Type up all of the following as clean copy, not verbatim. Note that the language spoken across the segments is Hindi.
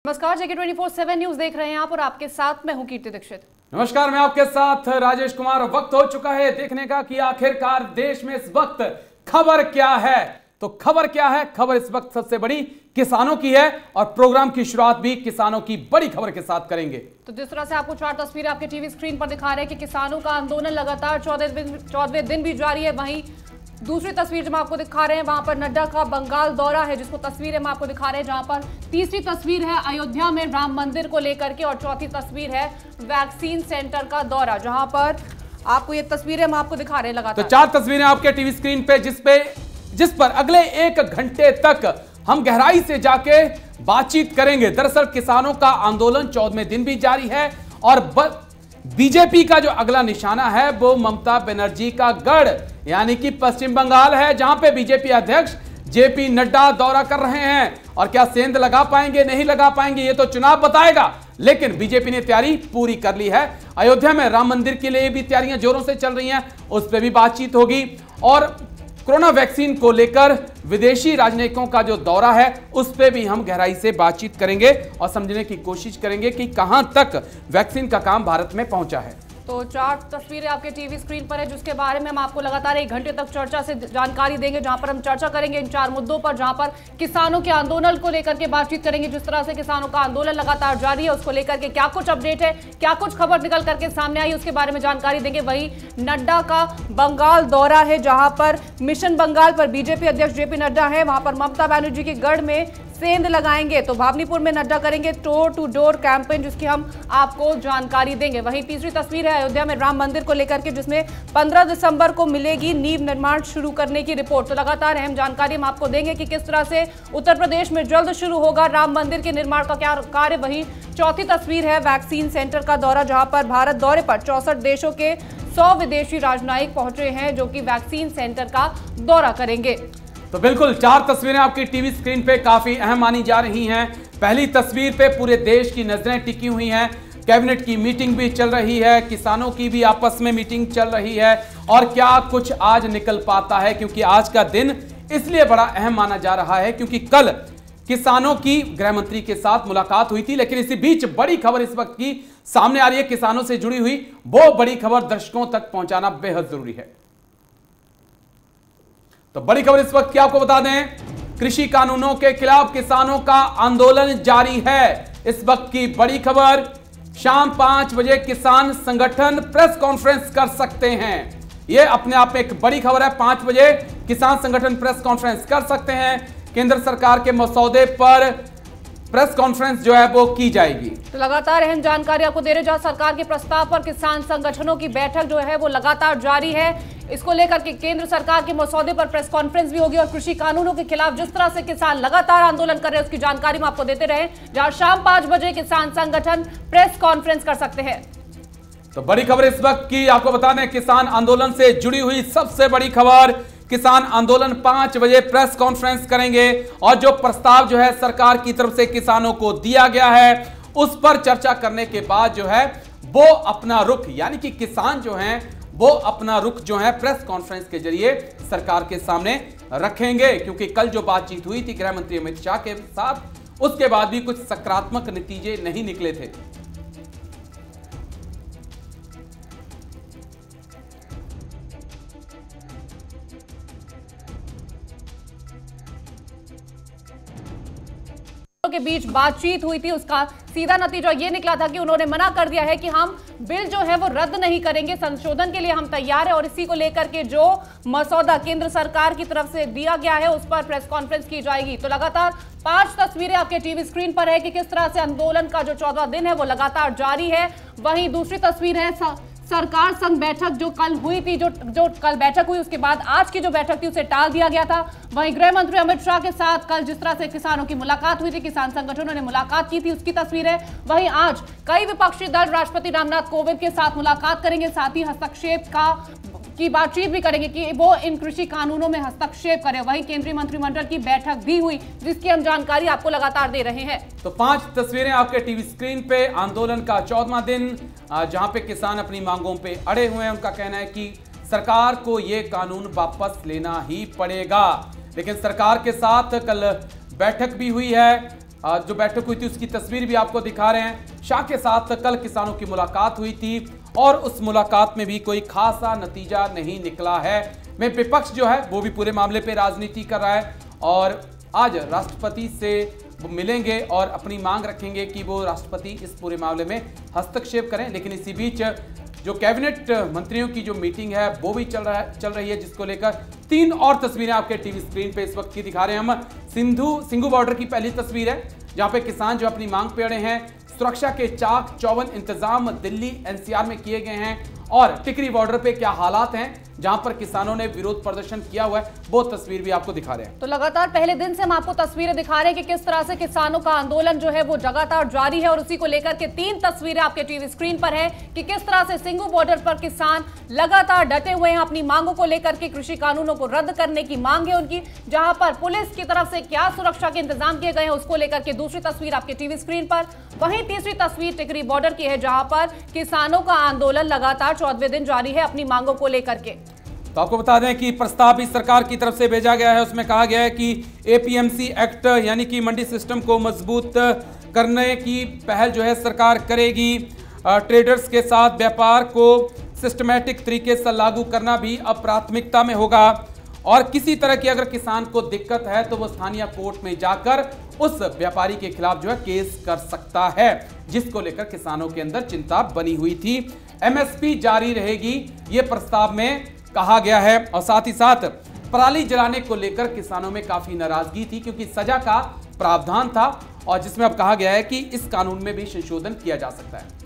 नमस्कार, जेके 24/7 न्यूज देख रहे हैं आप और आपके साथ मैं हूं कीर्ति दीक्षित। नमस्कार, मैं आपके साथ राजेश कुमार। वक्त हो चुका है देखने का कि आखिरकार देश में इस वक्त खबर क्या है। तो खबर क्या है? खबर इस वक्त सबसे बड़ी किसानों की है और प्रोग्राम की शुरुआत भी किसानों की बड़ी खबर के साथ करेंगे। तो जिस तरह से आपको 4 तस्वीरें आपके टीवी स्क्रीन पर दिखा रहे हैं कि किसानों का आंदोलन लगातार 14वें दिन भी जारी है। वहीं दूसरी तस्वीर जो हम आपको दिखा रहे हैं वहां पर नड्डा का बंगाल दौरा है, जिसको तस्वीरें हम आपको दिखा रहे हैं, जहां पर तीसरी तस्वीर है अयोध्या में राम मंदिर को लेकर के और चौथी तस्वीर है वैक्सीन सेंटर का दौरा, जहां पर आपको ये तस्वीरें हम आपको दिखा रहे हैं लगातार। तो 4 तस्वीरें आपके टीवी स्क्रीन पे जिस पर अगले 1 घंटे तक हम गहराई से जाके बातचीत करेंगे। दरअसल किसानों का आंदोलन 14वें दिन भी जारी है और बीजेपी का जो अगला निशाना है वो ममता बनर्जी का गढ़ यानी कि पश्चिम बंगाल है, जहां पे बीजेपी अध्यक्ष जेपी नड्डा दौरा कर रहे हैं। और क्या सेंध लगा पाएंगे नहीं लगा पाएंगे ये तो चुनाव बताएगा, लेकिन बीजेपी ने तैयारी पूरी कर ली है। अयोध्या में राम मंदिर के लिए भी तैयारियां जोरों से चल रही हैं, उस पर भी बातचीत होगी। और कोरोना वैक्सीन को लेकर विदेशी राजनयिकों का जो दौरा है उस पे भी हम गहराई से बातचीत करेंगे और समझने की कोशिश करेंगे कि कहां तक वैक्सीन का काम भारत में पहुंचा है। तो 4 तस्वीरें आपके टीवी स्क्रीन पर है, जिसके बारे में हम आपको लगातार 1 घंटे तक चर्चा से जानकारी देंगे, जहां पर हम चर्चा करेंगे इन 4 मुद्दों पर, जहां पर किसानों के आंदोलन को लेकर के बातचीत करेंगे। जिस तरह से किसानों का आंदोलन लगातार जारी है उसको लेकर के क्या कुछ अपडेट है, क्या कुछ खबर निकल करके सामने आई, उसके बारे में जानकारी देंगे। वहीं नड्डा का बंगाल दौरा है, जहां पर मिशन बंगाल पर बीजेपी अध्यक्ष जेपी नड्डा है, वहां पर ममता बनर्जी के गढ़ में सेंध लगाएंगे। तो भावनीपुर में नड्डा करेंगे डोर टू डोर कैंपेन, जिसकी हम आपको जानकारी देंगे। वहीं तीसरी तस्वीर है अयोध्या में राम मंदिर को लेकर के, जिसमें 15 दिसंबर को मिलेगी नींव निर्माण शुरू करने की रिपोर्ट। तो लगातार अहम जानकारी हम आपको देंगे कि किस तरह से उत्तर प्रदेश में जल्द शुरू होगा राम मंदिर के निर्माण का क्या कार्य। वहीं चौथी तस्वीर है वैक्सीन सेंटर का दौरा, जहां पर भारत दौरे पर 64 देशों के 100 विदेशी राजनयिक पहुंचे हैं, जो कि वैक्सीन सेंटर का दौरा करेंगे। तो बिल्कुल 4 तस्वीरें आपकी टीवी स्क्रीन पे काफी अहम मानी जा रही हैं। पहली तस्वीर पे पूरे देश की नजरें टिकी हुई हैं, कैबिनेट की मीटिंग भी चल रही है, किसानों की भी आपस में मीटिंग चल रही है और क्या कुछ आज निकल पाता है, क्योंकि आज का दिन इसलिए बड़ा अहम माना जा रहा है क्योंकि कल किसानों की गृह मंत्री के साथ मुलाकात हुई थी। लेकिन इसी बीच बड़ी खबर इस वक्त की सामने आ रही है, किसानों से जुड़ी हुई वो बड़ी खबर दर्शकों तक पहुंचाना बेहद जरूरी है। तो बड़ी खबर इस वक्त की आपको बता दें, कृषि कानूनों के खिलाफ किसानों का आंदोलन जारी है। इस वक्त की बड़ी खबर, शाम 5 बजे किसान संगठन प्रेस कॉन्फ्रेंस कर सकते हैं। यह अपने आप में एक बड़ी खबर है। 5 बजे किसान संगठन प्रेस कॉन्फ्रेंस कर सकते हैं। केंद्र सरकार के मसौदे पर प्रेस कॉन्फ्रेंस जो है वो की जाएगी। तो लगातार अहम जानकारी आपको दे रहे, जहां सरकार के प्रस्ताव पर किसान संगठनों की बैठक जो है वो लगातार जारी है। इसको लेकर के केंद्र सरकार के मसौदे पर प्रेस कॉन्फ्रेंस भी होगी और कृषि कानूनों के खिलाफ जिस तरह से किसान लगातार आंदोलन कर रहे हैं उसकी जानकारी हम आपको देते रहे, जहां शाम 5 बजे किसान संगठन प्रेस कॉन्फ्रेंस कर सकते हैं। तो बड़ी खबर इस वक्त की आपको बता दें, किसान आंदोलन से जुड़ी हुई सबसे बड़ी खबर, किसान आंदोलन 5 बजे प्रेस कॉन्फ्रेंस करेंगे और जो प्रस्ताव जो है सरकार की तरफ से किसानों को दिया गया है उस पर चर्चा करने के बाद जो है वो अपना रुख यानी कि किसान जो हैं वो अपना रुख जो है प्रेस कॉन्फ्रेंस के जरिए सरकार के सामने रखेंगे। क्योंकि कल जो बातचीत हुई थी गृह मंत्री अमित शाह के साथ, उसके बाद भी कुछ सकारात्मक नतीजे नहीं निकले थे। के बीच बातचीत हुई थी, उसका सीधा नतीजा ये निकला था कि उन्होंने मना कर दिया है कि हम बिल जो है वो रद्द नहीं करेंगे, संशोधन के लिए हम तैयार हैं और इसी को लेकर के जो मसौदा केंद्र सरकार की तरफ से दिया गया है उस पर प्रेस कॉन्फ्रेंस की जाएगी। तो लगातार 5 तस्वीरें आपके टीवी स्क्रीन पर है कि किस तरह से आंदोलन का जो 14वां दिन है वो लगातार जारी है। वहीं दूसरी तस्वीर है सरकार संघ बैठक जो कल हुई थी, जो कल बैठक हुई उसके बाद आज की जो बैठक थी उसे टाल दिया गया था। वहीं गृह मंत्री अमित शाह के साथ कल जिस तरह से किसानों की मुलाकात हुई थी, किसान संगठनों ने मुलाकात की थी, उसकी तस्वीर है। वहीं आज कई विपक्षी दल राष्ट्रपति रामनाथ कोविंद के साथ मुलाकात करेंगे, साथ ही हस्तक्षेप की बातचीत भी करेंगे कि वो इन कृषि कानूनों में हस्तक्षेप करें। वहीं केंद्रीय मंत्रिमंडल की बैठक भी हुई जिसकी हम जानकारी आपको लगातार दे रहे हैं। तो 5 तस्वीरें आपके टीवी स्क्रीन पे, आंदोलन का 14वां दिन जहां पे किसान अपनी मांगों पे अड़े हुए हैं। उनका कहना है कि सरकार को ये कानून वापस लेना ही पड़ेगा। लेकिन सरकार के साथ कल बैठक भी हुई है, जो बैठक हुई थी उसकी तस्वीर भी आपको दिखा रहे हैं। शाह के साथ कल किसानों की मुलाकात हुई थी और उस मुलाकात में भी कोई खासा नतीजा नहीं निकला है। में विपक्ष जो है वो भी पूरे मामले पे राजनीति कर रहा है और आज राष्ट्रपति से वो मिलेंगे और अपनी मांग रखेंगे कि वो राष्ट्रपति इस पूरे मामले में हस्तक्षेप करें। लेकिन इसी बीच जो कैबिनेट मंत्रियों की जो मीटिंग है वो भी चल रही है, जिसको लेकर 3 और तस्वीरें आपके टीवी स्क्रीन पे इस वक्त की दिखा रहे हैं हम। सिंघू बॉर्डर की पहली तस्वीर है जहां पे किसान जो अपनी मांग पे अड़े हैं। सुरक्षा के चाक चौबंद इंतजाम दिल्ली एनसीआर में किए गए हैं और टिकरी बॉर्डर पे क्या हालात हैं जहां पर किसानों ने विरोध प्रदर्शन किया हुआ है, वो तस्वीर भी आपको दिखा रहे हैं। तो लगातार पहले दिन से हम आपको तस्वीरें दिखा रहे हैं कि किस तरह से किसानों का आंदोलन जो है वो लगातार जारी है और उसी को लेकर के 3 तस्वीरें आपके टीवी स्क्रीन पर है कि किस तरह से सिंघू बॉर्डर पर किसान लगातार डटे हुए हैं अपनी मांगों को लेकर के। कृषि कानूनों को रद्द करने की मांग है उनकी, जहां पर पुलिस की तरफ से क्या सुरक्षा के इंतजाम किए गए हैं उसको लेकर के दूसरी तस्वीर आपके टीवी स्क्रीन पर। वहीं तीसरी तस्वीर टिकरी बॉर्डर की है जहां पर किसानों का आंदोलन लगातार 14वें दिन जारी है अपनी मांगों को लेकर के। तो आपको बता दें कि प्रस्ताव भी सरकार की तरफ से भेजा गया है। उसमें कहा गया है कि एपीएमसी एक्ट यानी कि मंडी सिस्टम को मजबूत करने की पहल जो है सरकार करेगी। ट्रेडर्स के साथ व्यापार को सिस्टमैटिक तरीके से लागू करना भी अब प्राथमिकता में होगा और किसी तरह की अगर किसान को दिक्कत है तो वो स्थानीय कोर्ट में जाकर उस व्यापारी के खिलाफ जो है केस कर सकता है, जिसको लेकर किसानों के अंदर चिंता बनी हुई थी। एमएसपी जारी रहेगी ये प्रस्ताव में कहा गया है और साथ ही साथ पराली जलाने को लेकर किसानों में काफी नाराजगी थी क्योंकि सजा का प्रावधान था और जिसमें अब कहा गया है कि इस कानून में भी संशोधन किया जा सकता है।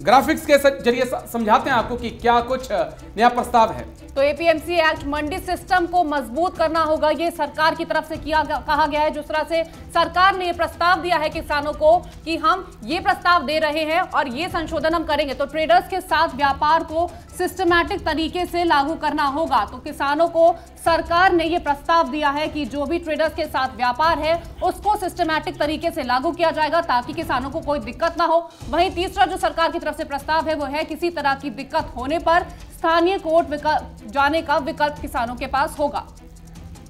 ग्राफिक्स के जरिए समझाते हैं आपको कि क्या कुछ नया प्रस्ताव है। तो एपीएमसी एक्ट मंडी सिस्टम को मजबूत करना होगा, ये सरकार की तरफ से कहा गया है। जिस तरह से सरकार ने ये प्रस्ताव दिया है किसानों को कि हम ये प्रस्ताव दे रहे हैं और ये संशोधन हम करेंगे, तो ट्रेडर्स के साथ व्यापार को सिस्टमैटिक तरीके से लागू करना होगा। तो किसानों को सरकार ने ये प्रस्ताव दिया है कि जो भी ट्रेडर्स के साथ व्यापार है उसको सिस्टमैटिक तरीके से लागू किया जाएगा ताकि किसानों को कोई दिक्कत ना हो। वहीं तीसरा जो सरकार की तरफ से प्रस्ताव है वो है किसी तरह की दिक्कत होने पर स्थानीय कोर्ट जाने का विकल्प किसानों के पास होगा।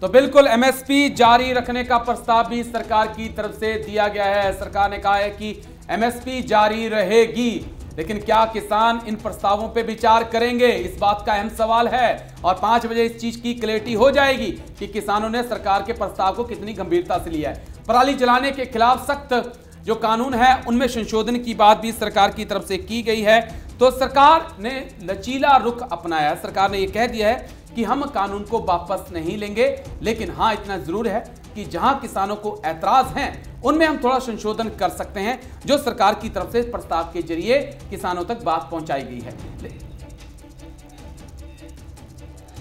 तो बिल्कुल एमएसपी जारी रखने का प्रस्ताव भी सरकार की तरफ से दिया गया है। सरकार ने कहा है कि एमएसपी जारी रहेगी, लेकिन क्या किसान इन प्रस्तावों पे विचार करेंगे, इस बात का अहम सवाल है और 5 बजे इस चीज की क्लैरिटी हो जाएगी कि किसानों ने सरकार के प्रस्ताव को कितनी गंभीरता से लिया है। पराली जलाने के खिलाफ सख्त जो कानून है उनमें संशोधन की बात भी सरकार की तरफ से की गई है। तो सरकार ने लचीला रुख अपनाया है। सरकार ने यह कह दिया है कि हम कानून को वापस नहीं लेंगे, लेकिन हाँ इतना जरूर है कि जहां किसानों को ऐतराज हैं उनमें हम थोड़ा संशोधन कर सकते हैं, जो सरकार की तरफ से प्रस्ताव के जरिए किसानों तक बात पहुंचाई गई है।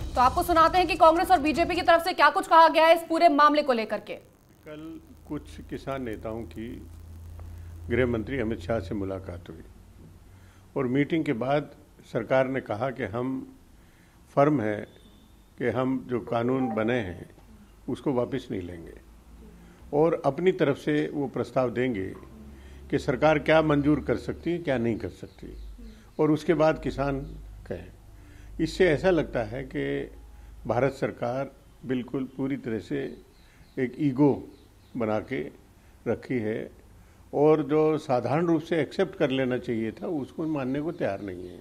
तो आपको सुनाते हैं कि कांग्रेस और बीजेपी की तरफ से क्या कुछ कहा गया है इस पूरे मामले को लेकर के। कल कुछ किसान नेताओं की गृह मंत्री अमित शाह से मुलाकात हुई और मीटिंग के बाद सरकार ने कहा कि हम फर्म है कि हम जो कानून बने हैं उसको वापस नहीं लेंगे और अपनी तरफ से वो प्रस्ताव देंगे कि सरकार क्या मंजूर कर सकती है क्या नहीं कर सकती और उसके बाद किसान कहें। इससे ऐसा लगता है कि भारत सरकार बिल्कुल पूरी तरह से एक ईगो बना के रखी है और जो साधारण रूप से एक्सेप्ट कर लेना चाहिए था उसको मानने को तैयार नहीं है।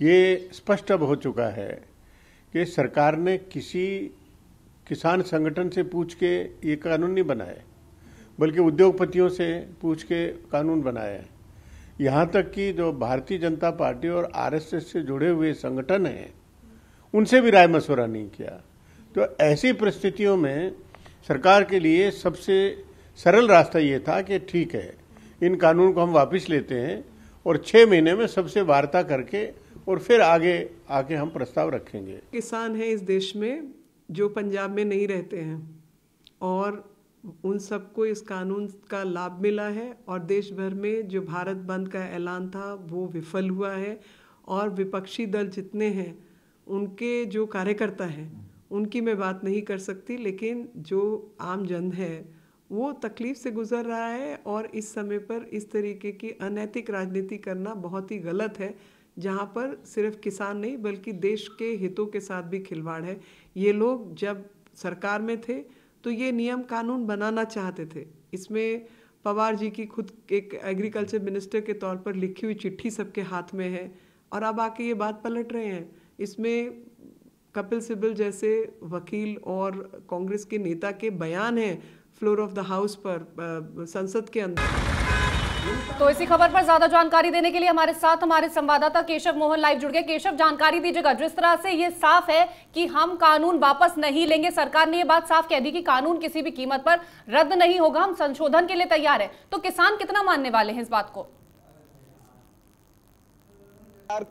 ये स्पष्ट अब हो चुका है कि सरकार ने किसी किसान संगठन से पूछ के ये कानून नहीं बनाया, बल्कि उद्योगपतियों से पूछ के कानून बनाया है। यहाँ तक कि जो भारतीय जनता पार्टी और आरएसएस से जुड़े हुए संगठन हैं उनसे भी राय मशवरा नहीं किया। तो ऐसी परिस्थितियों में सरकार के लिए सबसे सरल रास्ता ये था कि ठीक है इन कानून को हम वापस लेते हैं और 6 महीने में सबसे वार्ता करके और फिर आगे आके हम प्रस्ताव रखेंगे। किसान हैं इस देश में जो पंजाब में नहीं रहते हैं और उन सबको इस कानून का लाभ मिला है और देश भर में जो भारत बंद का ऐलान था वो विफल हुआ है और विपक्षी दल जितने हैं उनके जो कार्यकर्ता हैं उनकी मैं बात नहीं कर सकती, लेकिन जो आम जन है वो तकलीफ से गुजर रहा है और इस समय पर इस तरीके की अनैतिक राजनीति करना बहुत ही गलत है, जहाँ पर सिर्फ किसान नहीं बल्कि देश के हितों के साथ भी खिलवाड़ है। ये लोग जब सरकार में थे तो ये नियम कानून बनाना चाहते थे। इसमें पवार जी की खुद एक एग्रीकल्चर मिनिस्टर के तौर पर लिखी हुई चिट्ठी सबके हाथ में है, और अब आके ये बात पलट रहे हैं। इसमें कपिल सिब्बल जैसे वकील और कांग्रेस के नेता के बयान हैं फ्लोर ऑफ द हाउस पर, संसद के अंदर। तो इसी खबर पर ज्यादा जानकारी देने के लिए हमारे साथ हमारे संवाददाता केशव मोहन लाइव जुड़ गए। केशव, जानकारी दीजिएगा। जिस तरह से ये साफ है कि हम कानून वापस नहीं लेंगे, सरकार ने ये बात साफ कह दी कि कानून किसी भी कीमत पर रद्द नहीं होगा, हम संशोधन के लिए तैयार है, तो किसान कितना मानने वाले हैं इस बात को?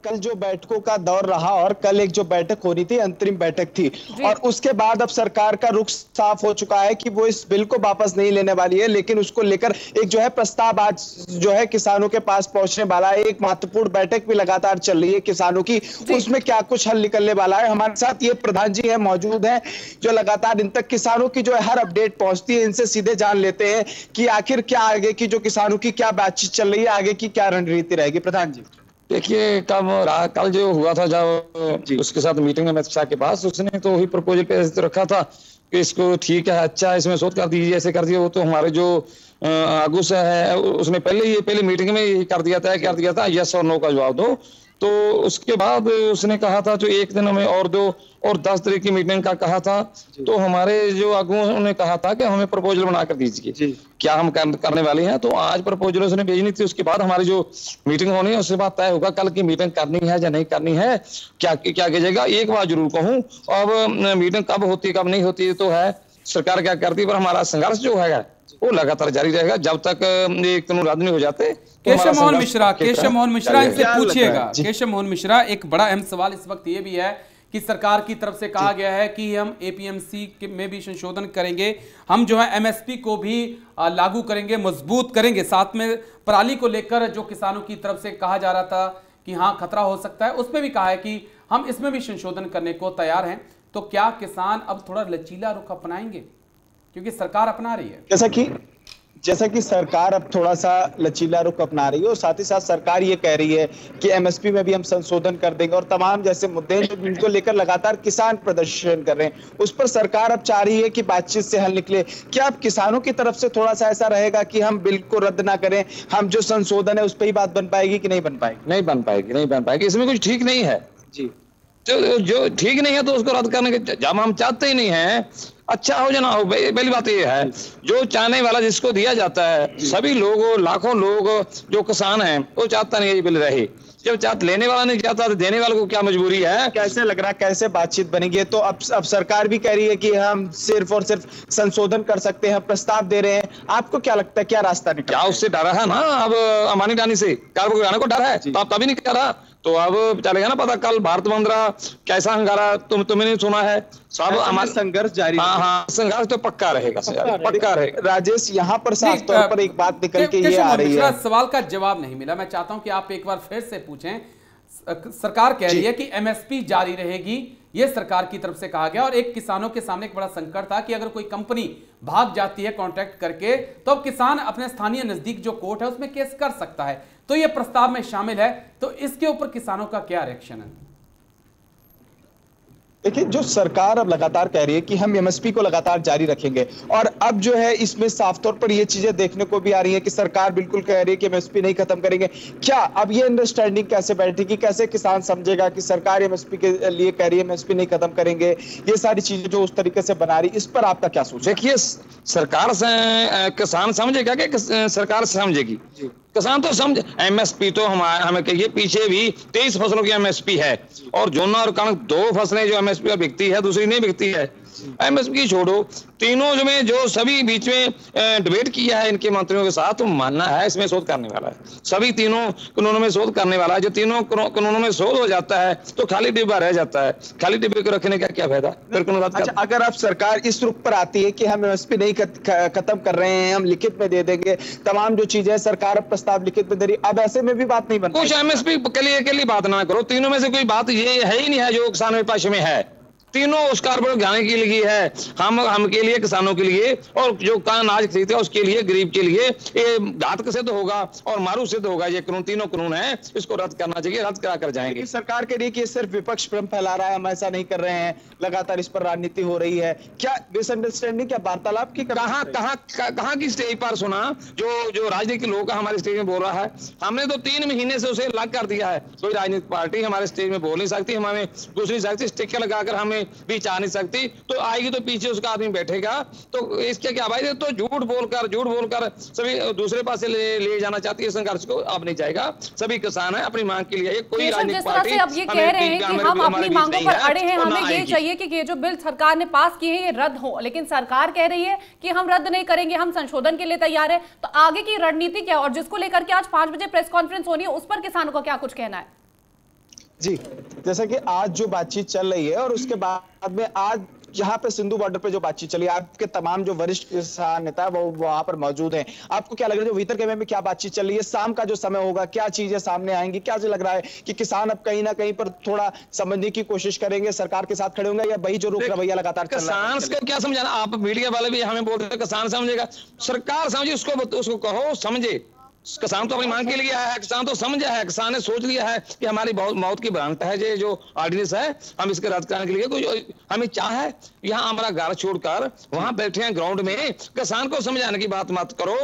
कल जो बैठकों का दौर रहा और कल एक जो बैठक हो रही थी, अंतरिम बैठक थी, और उसके बाद अब सरकार का रुख साफ हो चुका है कि वो इस बिल को वापस नहीं लेने वाली है, लेकिन उसको लेकर एक जो है प्रस्ताव आज जो है किसानों के पास पहुंचने वाला है। एक महत्वपूर्ण बैठक भी लगातार चल रही है किसानों की, उसमें क्या कुछ हल निकलने वाला है। हमारे साथ ये प्रधान जी है मौजूद है जो लगातार इन तक किसानों की जो है हर अपडेट पहुंचती है। इनसे सीधे जान लेते हैं कि आखिर क्या आगे की जो किसानों की क्या बातचीत चल रही है, आगे की क्या रणनीति रहेगी। प्रधान जी देखिए, कल जो हुआ था जब उसके साथ मीटिंग में अमित शाह के पास, उसने तो वही प्रपोजल पे रखा था कि इसको ठीक है, अच्छा इसमें शोध कर दीजिए, ऐसे कर दिए। वो तो हमारे जो आगू से है उसने पहले मीटिंग में ही कर दिया था यस और नो का जवाब दो। तो उसके बाद उसने कहा था जो एक दिन हमें और 2 और 10 तारीख की मीटिंग का कहा था। तो हमारे जो आगुओं ने कहा था कि हमें प्रपोजल बना कर दीजिए, क्या हम करने वाले हैं। तो आज प्रपोजल उसने भेजनी थी, उसके बाद हमारी जो मीटिंग होनी है उसके बाद तय होगा कल की मीटिंग करनी है या नहीं करनी है, क्या कीजिएगा। एक बात जरूर कहूँ, अब मीटिंग कब होती है कब नहीं होती तो है सरकार क्या करती है, पर हमारा संघर्ष जो है वो लगातार जारी रहेगा जब तक एक कानून रद्द नहीं हो जाते। केशव मोहन मिश्रा इनसे पूछिएगा। केशव मोहन मिश्रा, एक बड़ा अहम सवाल इस वक्त ये भी है कि सरकार की तरफ से कहा गया है कि हम एपीएमसी में भी संशोधन करेंगे, हम जो है एमएसपी को भी लागू करेंगे, मजबूत करेंगे। साथ में पराली को लेकर जो किसानों की तरफ से कहा जा रहा था कि हाँ खतरा हो सकता है, उसमें भी कहा है कि हम इसमें भी संशोधन करने को तैयार हैं। तो क्या किसान अब थोड़ा लचीला रुख अपनाएंगे, क्योंकि सरकार अपना रही है? जैसा कि सरकार अब थोड़ा सा लचीला रुख अपना रही है, और साथ ही साथ सरकार ये कह रही है कि एमएसपी में भी हम संशोधन कर देंगे, और तमाम जैसे मुद्दे हैं जिनको लेकर लगातार किसान प्रदर्शन कर रहे हैं, उस पर सरकार अब चाह रही है कि बातचीत से हल निकले। क्या अब किसानों की तरफ से थोड़ा सा ऐसा रहेगा कि हम बिल को रद्द ना करें, हम जो संशोधन है उस पर ही बात बन पाएगी कि नहीं बन पाएगी? नहीं बन पाएगी। इसमें कुछ ठीक नहीं है जी, जो ठीक नहीं है तो उसको रद्द करने के जब हम चाहते ही नहीं है, अच्छा हो या ना हो, पहली बात ये है जो चाहने वाला जिसको दिया जाता है, सभी लोग लाखों लोग जो किसान हैं वो चाहता नहीं है ये बिल रहे। जब लेने वाला नहीं चाहता तो देने वाले को क्या मजबूरी है? कैसे लग रहा है कैसे बातचीत बनेगी? तो अब सरकार भी कह रही है कि हम सिर्फ और सिर्फ संशोधन कर सकते हैं, प्रस्ताव दे रहे हैं। आपको क्या लगता है क्या रास्ता निकला? क्या उससे डरा है ना, अब अंबानी अडानी से कार गिराने को डर है, तो आप तभी नहीं कर रहा, तो अब चलेगा ना पता। कल भारत बंद रहा, कैसा हंगारा तुमने नहीं सुना है? सब हमारा संघर्ष जारी। हाँ, संघर्ष तो पक्का रहेगा, पक्का रहेगा। राजेश, यहाँ पर साफ तौर पर एक बात निकल के ये आ रही है, सवाल का जवाब नहीं मिला। मैं चाहता हूं कि आप एक बार फिर से पूछें। सरकार कह रही है कि एमएसपी जारी रहेगी, ये सरकार की तरफ से कहा गया, और एक किसानों के सामने एक बड़ा संकट था कि अगर कोई कंपनी भाग जाती है कॉन्ट्रैक्ट करके तो अब किसान अपने स्थानीय नजदीक जो कोर्ट है उसमें केस कर सकता है। तो ये प्रस्ताव में शामिल है, तो इसके ऊपर किसानों का क्या रिएक्शन है? देखिए, जो सरकार अब लगातार कह रही है कि हम एमएसपी को लगातार जारी रखेंगे, और अब जो है इसमें साफ तौर पर ये चीजें देखने को भी आ रही है कि सरकार बिल्कुल कह रही है कि एमएसपी नहीं खत्म करेंगे। क्या अब ये अंडरस्टैंडिंग कैसे बैठेगी, कैसे किसान समझेगा कि सरकार एमएसपी के लिए कह रही है एमएसपी नहीं खत्म करेंगे, ये सारी चीजें जो उस तरीके से बना रही, इस पर आपका क्या सोच? देखिए, सरकार से किसान समझेगा कि सरकार समझेगी? किसान तो समझ, एमएसपी तो हमें कहिए पीछे भी 23 फसलों की एमएसपी है, और जोना और कणक 2 फसलें जो एमएसपी पर बिकती है, दूसरी नहीं बिकती है। एमएसपी छोड़ो, तीनों में जो सभी बीच में डिबेट किया है इनके मंत्रियों के साथ, तो मानना है इसमें शोध करने वाला है, सभी तीनों कानूनों में शोध करने वाला है। जो तीनों कानूनों में शोध हो जाता है तो खाली डिब्बा रह जाता है, खाली डिब्बे को रखने का क्या फायदा? अच्छा, अगर अब सरकार इस रुख पर आती है कि हम एमएसपी नहीं खत्म कर रहे हैं, हम लिखित में दे देंगे, तमाम जो चीजें सरकार अब प्रस्ताव लिखित में दे रही, अब ऐसे में भी बात नहीं बन कुछ एमएसपी के लिए बात ना करो, तीनों में से कोई बात ये है ही नहीं है जो किसानों के पक्ष में है। तीनों उस कारपोरेट घराने के लिए है, हम के लिए, किसानों के लिए, और जो अनाज खरीदते हैं उसके लिए, गरीब के लिए। ये घातक सिद्ध होगा और मारू सिद्ध होगा। ये कानून, तीनों कानून है, इसको रद्द करना चाहिए, रद्द करा कर जाएंगे। सरकार कह रही है कि ये सिर्फ विपक्ष भ्रम फैला रहा है, हम ऐसा नहीं कर रहे हैं, लगातार इस पर राजनीति हो रही है। क्या मिसअंडरस्टैंडिंग, क्या वार्तालाप की? कहाँ की स्टेज पर सुना जो राजनीतिक लोग हमारे स्टेज में बोल रहा है? हमने तो 3 महीने से उसे अलग कर दिया है। कोई राजनीतिक पार्टी हमारे स्टेज में बोल नहीं सकती, हमें घुस नहीं सकती, स्टिकर लगाकर हमें बीच आ नहीं सकती। तो आएगी तो पीछे उसका आदमी बैठेगा। तो इसके क्या भाई, तो झूठ बोलकर सभी दूसरे पास से ले जाना चाहती है संघर्ष को। अब नहीं जाएगा, सभी किसान है अपनी मांग के लिए। कोई राजनीतिक पार्टी अब ये कह रहे हैं कि हम अपनी मांगों पर अड़े हैं, हमें ये चाहिए कि ये जो बिल सरकार ने पास किए हैं ये रद्द हो, लेकिन सरकार कह रही है कि हम रद्द नहीं करेंगे, हम संशोधन के लिए तैयार है। तो आगे की रणनीति क्या, और जिसको लेकर के आज 5 बजे प्रेस कॉन्फ्रेंस होनी है, उस पर किसानों का क्या कुछ कहना है? जी, जैसा कि आज जो बातचीत चल रही है और उसके बाद में आज यहाँ पे सिंधु बॉर्डर पे जो बातचीत चली, आपके तमाम जो वरिष्ठ किसान नेता है वो वहां पर मौजूद हैं। आपको क्या लग रहा है जो भीतर के में क्या बातचीत चल रही है? शाम का जो समय होगा, क्या चीजें सामने आएंगी? क्या लग रहा है कि किसान अब कहीं ना कहीं पर थोड़ा समझने की कोशिश करेंगे, सरकार के साथ खड़े होंगे, या वही जो रुख रवैया लगातार किसान को क्या समझाना? आप मीडिया वाले भी हमें बोलते हैं किसान समझेगा, सरकार समझे, उसको कहो समझे। किसान तो अपनी मांग के लिए आया है, किसान तो समझा है, किसान ने सोच लिया है कि हमारी मौत की भ्रांत है ये जो ऑर्डिनेंस है, हम इसके रद्द करने के लिए। कोई हमें चाह है यहाँ हमारा घर छोड़कर वहां बैठे हैं ग्राउंड में। किसान को समझाने की बात मत करो,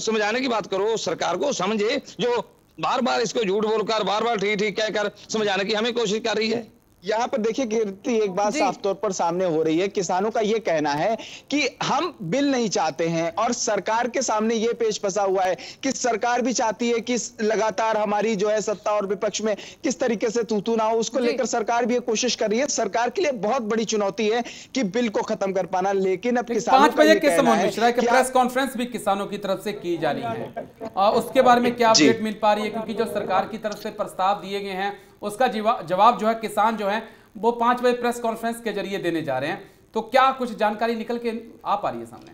समझाने की बात करो, सरकार को समझे जो बार बार इसको झूठ बोलकर, बार बार ठीक कहकर समझाने की हमें कोशिश कर रही है। यहाँ पर देखिए कीर्ति, एक बात साफ तौर पर सामने हो रही है। किसानों का ये कहना है कि हम बिल नहीं चाहते हैं, और सरकार के सामने ये पेश फंसा हुआ है कि सरकार भी चाहती है कि लगातार हमारी जो है सत्ता और विपक्ष में किस तरीके से तू ना हो, उसको लेकर सरकार भी ये कोशिश कर रही है। सरकार के लिए बहुत बड़ी चुनौती है कि बिल को खत्म कर पाना, लेकिन अब किसानों 5 बजे के समय मिश्रा की प्रेस कॉन्फ्रेंस भी किसानों की तरफ से की जा रही है, उसके बारे में क्या अपडेट मिल पा रही है? क्योंकि जो सरकार की तरफ से प्रस्ताव दिए गए हैं उसका जवाब जो है किसान जो है वो 5 बजे प्रेस कॉन्फ्रेंस के जरिए देने जा रहे हैं। तो क्या कुछ जानकारी निकल के आ पा रही है सामने?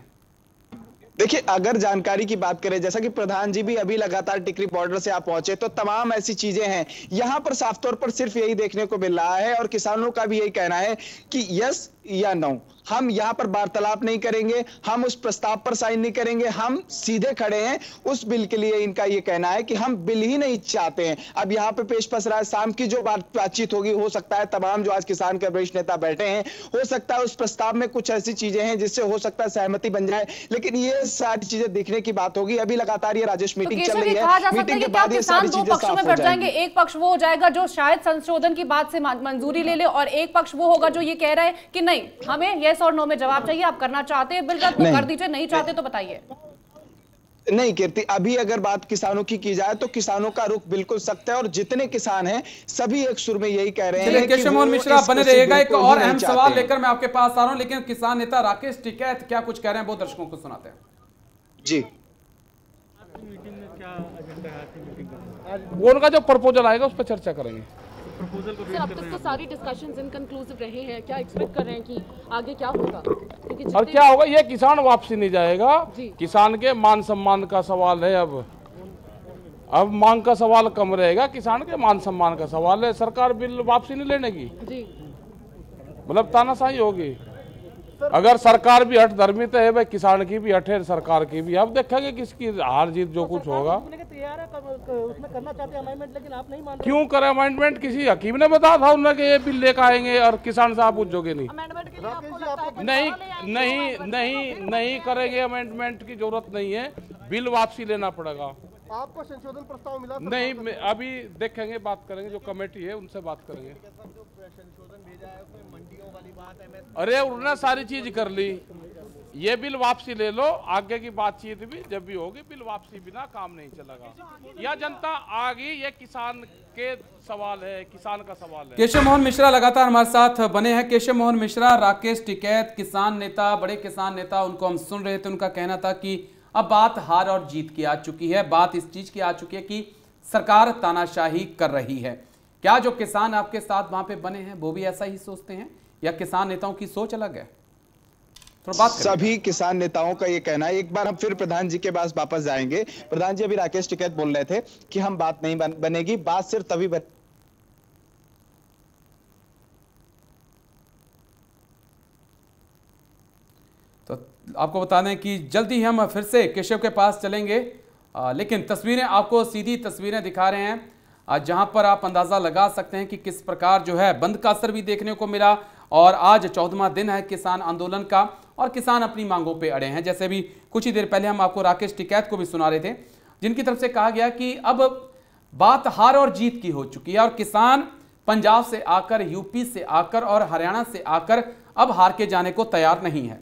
देखिए, अगर जानकारी की बात करें, जैसा कि प्रधान जी भी अभी लगातार टिकरी बॉर्डर से आप पहुंचे, तो तमाम ऐसी चीजें हैं यहां पर साफ तौर पर सिर्फ यही देखने को मिल रहा है, और किसानों का भी यही कहना है कि यस या नो, हम यहां पर वार्तालाप नहीं करेंगे, हम उस प्रस्ताव पर साइन नहीं करेंगे, हम सीधे खड़े हैं उस बिल के लिए। इनका यह कहना है कि हम बिल ही नहीं चाहते हैं। अब यहां पे पेश फंस रहा है, शाम की जो बातचीत होगी, हो सकता है तमाम जो आज किसान के वरिष्ठ नेता बैठे हैं, हो सकता है उस प्रस्ताव में कुछ ऐसी चीजें हैं जिससे हो सकता है सहमति बन जाए, लेकिन ये सारी चीजें देखने की बात होगी। अभी लगातार ये राजेश मीटिंग चल रही है, मीटिंग के बाद ये सारी चीजें साफ हो जाएंगी। एक पक्ष वो हो जाएगा जो शायद संशोधन की बात से मंजूरी ले ले, और एक पक्ष वो होगा जो ये कह रहा है कि नहीं, हमें यस और नो में जवाब चाहिए, आप करना चाहते हैं बिल रद्द तो कर दीजिए, नहीं चाहते तो बताइए। नहीं कीर्ति, अभी अगर बात किसानों की जाए तो किसानों का रुख बिल्कुल सख्त है, और जितने किसान हैं सभी एक सुर में यही कह रहे हैं। केशव मोहन मिश्रा बने रहिएगा, एक और अहम सवाल लेकर मैं आपके पास आ रहा हूं, लेकिन किसान नेता राकेश टिकैत क्या कुछ कह रहे हैं वो दर्शकों को सुनाते हैं। जी, वो उनका जो प्रपोजल आएगा उस पर चर्चा करेंगे। सर, अब तक तो सारी डिस्कशंस इनकंक्लूसिव रहे हैं, क्या एक्सपेक्ट कर रहे हैं कि आगे क्या होगा? और क्या होगा, ये किसान वापसी नहीं जाएगा, किसान के मान सम्मान का सवाल है। अब मांग का सवाल कम रहेगा, किसान के मान सम्मान का सवाल है। सरकार बिल वापसी नहीं लेने की, मतलब तानाशाही होगी। अगर सरकार भी हट धर्मी तो है भाई, किसान की भी हट है, सरकार की भी। अब देखेंगे किसकी हार जीत जो कुछ होगा। उसमें करना चाहते हैं अमेंडमेंट, लेकिन आप नहीं मान रहे। क्यों करें अमेंडमेंट? किसी हकीम ने बताया था उन्हें कि ये बिल लेकर आएंगे, और किसान साहब पूछोगे नहीं। नहीं करेंगे, अमेंडमेंट की जरूरत नहीं है, बिल वापसी लेना पड़ेगा। आपको संशोधन प्रस्ताव मिला? नहीं, अभी देखेंगे, बात करेंगे, जो कमेटी है उनसे बात करेंगे। संशोधन भेजा है उसमें मंडियों वाली बात है, अरे उन्होंने सारी चीज कर ली, ये बिल वापसी ले लो। आगे की बातचीत भी जब भी होगी, बिल वापसी बिना काम नहीं चलेगा। यह जनता आ गई, ये किसान के सवाल है, किसान का सवाल है। केशव मोहन मिश्रा लगातार हमारे साथ बने हैं। केशव मोहन मिश्रा, राकेश टिकैत किसान नेता, बड़े किसान नेता, उनको हम सुन रहे थे। उनका कहना था कि अब बात हार और जीत की आ चुकी है, बात इस चीज की आ चुकी है कि सरकार तानाशाही कर रही है। क्या जो किसान आपके साथ वहां पे बने हैं वो भी ऐसा ही सोचते हैं, या किसान नेताओं की सोच अलग है? सभी किसान नेताओं का ये कहना है। एक बार हम फिर प्रधान जी के पास वापस जाएंगे। प्रधान जी, अभी राकेश टिकैत बोल रहे थे कि हम बात नहीं बनेगी, बात सिर्फ तभी आपको बता दें कि जल्दी हम फिर से केशव के पास चलेंगे, लेकिन तस्वीरें आपको सीधी तस्वीरें दिखा रहे हैं जहां पर आप अंदाज़ा लगा सकते हैं कि किस प्रकार जो है बंद का असर भी देखने को मिला। और आज 14वां दिन है किसान आंदोलन का और किसान अपनी मांगों पे अड़े हैं। जैसे भी कुछ ही देर पहले हम आपको राकेश टिकैत को भी सुना रहे थे, जिनकी तरफ से कहा गया कि अब बात हार और जीत की हो चुकी है और किसान पंजाब से आकर, यूपी से आकर और हरियाणा से आकर अब हार के जाने को तैयार नहीं है।